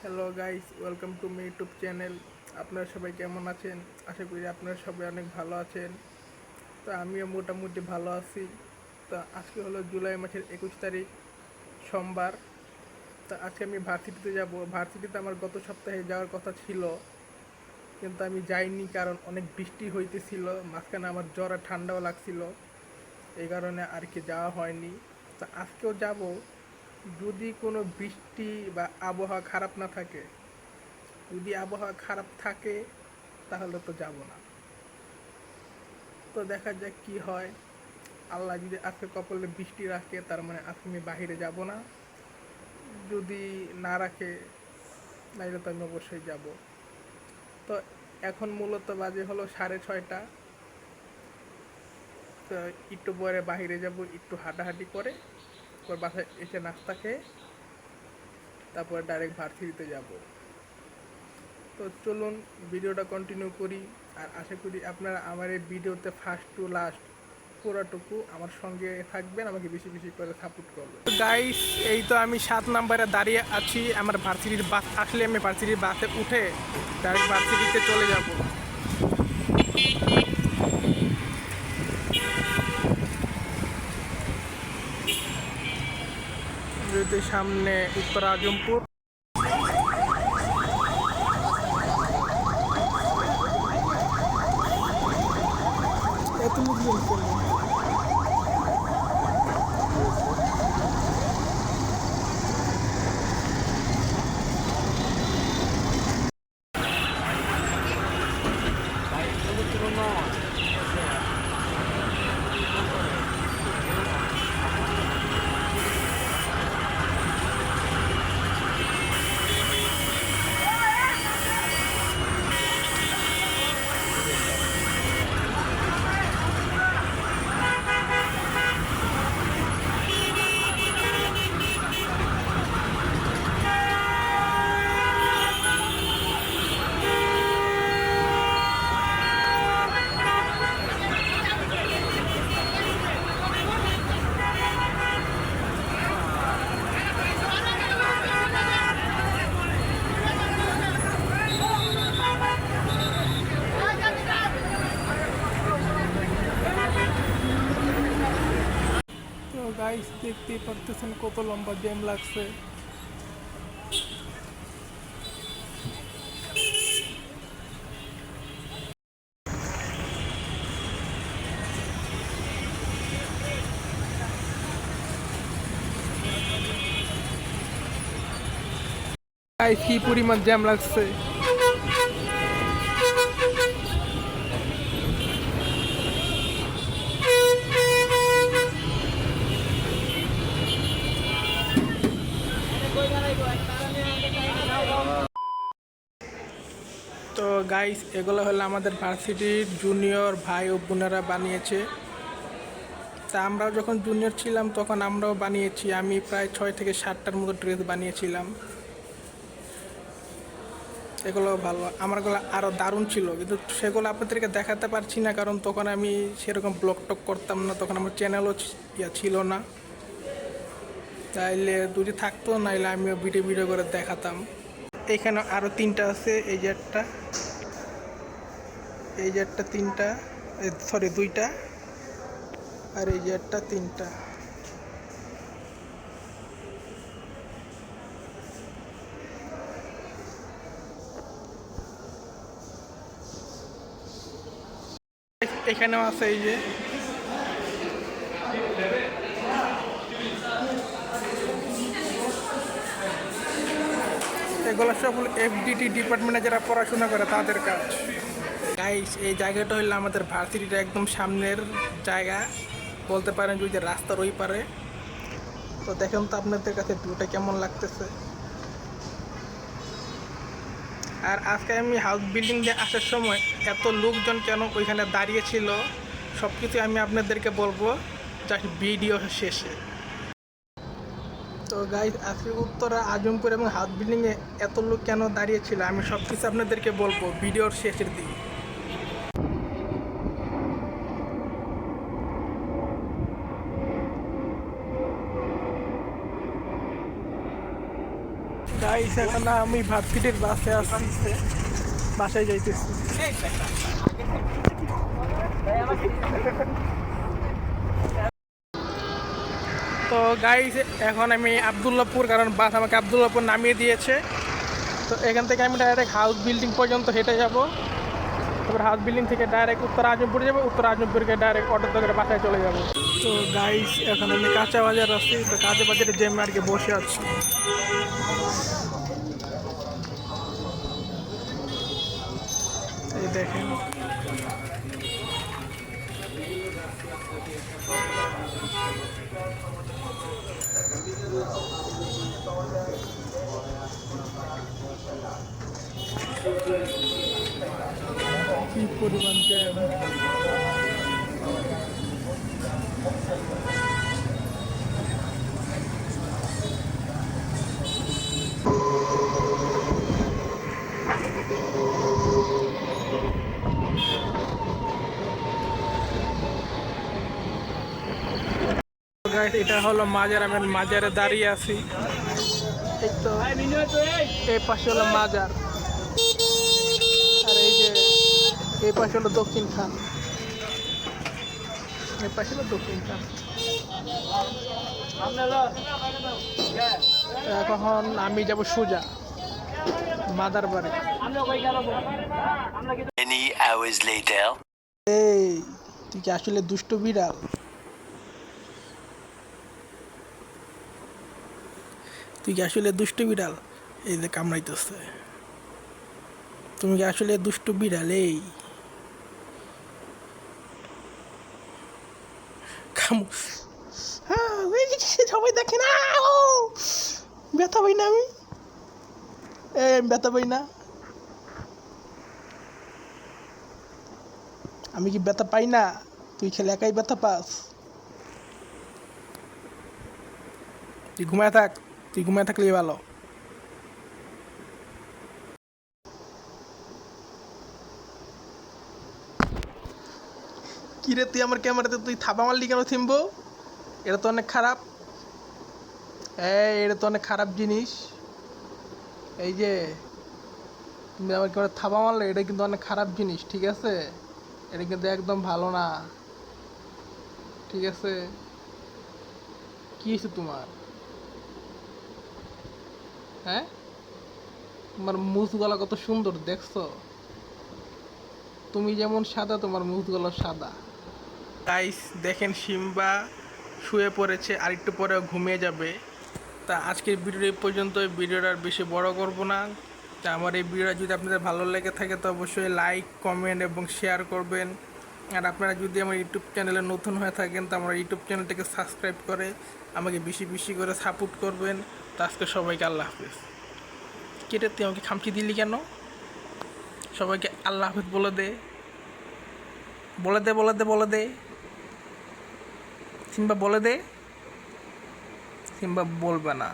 Hello guys, welcome to my YouTube channel. আপনারা সবাই কেমন আছেন? আশা করি আপনারা সবাই অনেক ভালো আছেন। তো আমিও মোটামুটি ভালো আছি। তো আজকে হলো জুলাই মাসের 21 তারিখ, সোমবার। তো আজকে আমি ভার্সিটিতে যাব। ভার্সিটিতে আমার গত সপ্তাহে যাওয়ার কথা ছিল, কিন্তু আমি যাইনি কারণ অনেক বৃষ্টি হইতেছিল। মাঝখানে আমার জ্বর আর ঠান্ডাও লাগছিল, এই কারণে আর কি যাওয়া হয়নি। তো আজকেও যাব, যদি কোনো বৃষ্টি বা আবহাওয়া খারাপ না থাকে। যদি আবহাওয়া খারাপ থাকে তাহলে তো যাব না। তো দেখা যাক কি হয়। আল্লাহ যদি আজকে কপালে বৃষ্টি রাখে তার মানে আজকে আমি বাহিরে যাব না। যদি না রাখে তাহলে তো আমি অবশ্যই যাব। তো এখন মূলত বাজে হলো 6:30। তো একটু পরে বাহিরে যাব, একটু হাঁটাহাঁটি করে তারপর বাসায় এসে নাস্তা খেয়ে তারপর ডাইরেক্ট ভার্সিটিতে যাব। তো চলুন ভিডিওটা কন্টিনিউ করি। আর আশা করি আপনারা আমার এই ভিডিওতে ফার্স্ট টু লাস্ট পুরোটুকু আমার সঙ্গে থাকবেন, আমাকে বেশি বেশি করে সাপোর্ট করবেন। গাইস, এই তো আমি 7 নম্বরে দাঁড়িয়ে আছি। আমার ভার্সিটির বাস আসলে আমি ভার্সিটির বাসে উঠে ডাইরেক্ট ভার্সিটিতে চলে যাব। যদি সামনে উত্তর আজমপুর। এত লোকজন কেন? তো গাইস, দেখতেই পারতেছেন কত লম্বা জ্যাম লাগছে। গাইস, কি পরিমাণ জ্যাম লাগছে। তো গাইস, এগুলো হলো আমাদের ভার্সিটির জুনিয়র ভাই ও বোনেরা বানিয়েছে। তা আমরাও যখন জুনিয়র ছিলাম তখন আমরাও বানিয়েছি। আমি প্রায় 6 থেকে 7টার মতো ড্রেস বানিয়েছিলাম। এগুলো ভালো, আমারগুলো আরও দারুণ ছিল, কিন্তু সেগুলো আপনাদেরকে দেখাতে পারছি না কারণ তখন আমি সেরকম ব্লগ টক করতাম না, তখন আমার চ্যানেলও ছিল না। তাইলে যদি থাকতো নাইলে আমিও ভিডিও ভিডিও করে দেখাতাম। এখানে আরও 3টা আছে। এই যে একটা 3টা, সরি 2টা, আর এই যে একটা 3টা। এখানেও আছে এই যে। এগুলো সব এফডিটি ডিপার্টমেন্টে যারা পড়াশোনা করে তাদের কাজ। গাইস, এই জায়গাটা হলো আমাদের ভার্সিটির একদম সামনের জায়গা, বলতে পারেন যদি রাস্তার ওই পারে। তো দেখেন তো আপনাদের কাছে ভিউটা কেমন লাগতেছে। আর আজকে আমি হাউস বিল্ডিং দিয়ে আসার সময় এত লোকজন কেন ওইখানে দাঁড়িয়েছিল সব কিছু আমি আপনাদেরকে বলবো জাস্ট ভিডিও শেষে। তো গাইস, আজকে উত্তরা আজমপুর এবং হাউস বিল্ডিংয়ে এত লোক কেন দাঁড়িয়েছিল আমি সব কিছু আপনাদেরকে বলবো ভিডিওর শেষের দিকে। গাইস এখন আমি ভার্সিটির বাসে আসছি, বাসায় যাইতেছি। তো গাইস এখন আমি আবদুল্লাপুর, কারণ বাস আমাকে আবদুল্লাপুর নামিয়ে দিয়েছে। তো এখান থেকে আমি ডাইরেক্ট হাউস বিল্ডিং পর্যন্ত হেঁটে যাব। তারপর হাউস বিল্ডিং থেকে ডাইরেক্ট উত্তর আজমপুর যাবো, উত্তর আজমপুরকে ডাইরেক্ট অটো করে বাসায় চলে যাব। তো গাইস এখন আমি কাঁচা বাজার আছি, তো কাঁচা বাজারে জেমে আর কি বসে আছি। এই দেখেন কি পরিমাণ জ্যাম। এটা হলো মাজার, আমি মাজারে দাঁড়িয়ে আছি। এই তো এই পাশে হলো মাজার, আর এই যে এই পাশে হলো দক্ষিণ খান, এই পাশে হলো দক্ষিণ খান। এখন আমি যাব সোজা মাদার বাড়ি। এই তুই কি আসলে দুষ্ট বিড়াল? তুই কি আসলে দুষ্ট বিড়াল? এই যে কামড়াইতেছে। তুমি কি আসলে দুষ্ট বিড়াল? এই সবাই দেখে না, ব্যথা পাই না আমি, ব্যথা পাই না আমি, কি ব্যথা পাই না? তুই খেলে একাই ব্যথা পাস। তুই ঘুমায় থাক, তুই ঘুমায় থাকলেই ভালো। কিরে তুই আমার ক্যামেরাতে তুই থাবা মারলি কেন থিমবো? এটা তো অনেক খারাপ। এটা তো অনেক খারাপ জিনিস। এই যে তুমি আমার ক্যামেরা থাবা মারলে, এটা কিন্তু অনেক খারাপ জিনিস, ঠিক আছে? এটা কিন্তু একদম ভালো না, ঠিক আছে? কি হয়েছে তোমার? হ্যাঁ, তোমার মুখ গলা কত সুন্দর দেখছো? তুমি যেমন সাদা, তোমার মুখ গলা সাদা। গাইস দেখেন সিম্বা শুয়ে পড়েছে, আর একটু পরে ঘুমিয়ে যাবে। তা আজকের ভিডিও এই পর্যন্ত। ভিডিওটা আর বেশি বড় করব না। তা আমার এই ভিডিওটা যদি আপনাদের ভালো লেগে থাকে তো অবশ্যই লাইক, কমেন্ট এবং শেয়ার করবেন। আর আপনারা যদি আমার ইউটিউব চ্যানেলে নতুন হয়ে থাকেন তো আমার ইউটিউব চ্যানেলটাকে সাবস্ক্রাইব করে আমাকে বেশি বেশি করে সাপোর্ট করবেন। তো আজকে সবাইকে আল্লাহ হাফিজ। কেটে তুই আমাকে খামচি দিলি কেন? সবাইকে আল্লাহ হাফিজ বলে দে, বলে দে, বলে দে, বলে দে। সিম্বা বলে দে। সিম্বা বলবে না।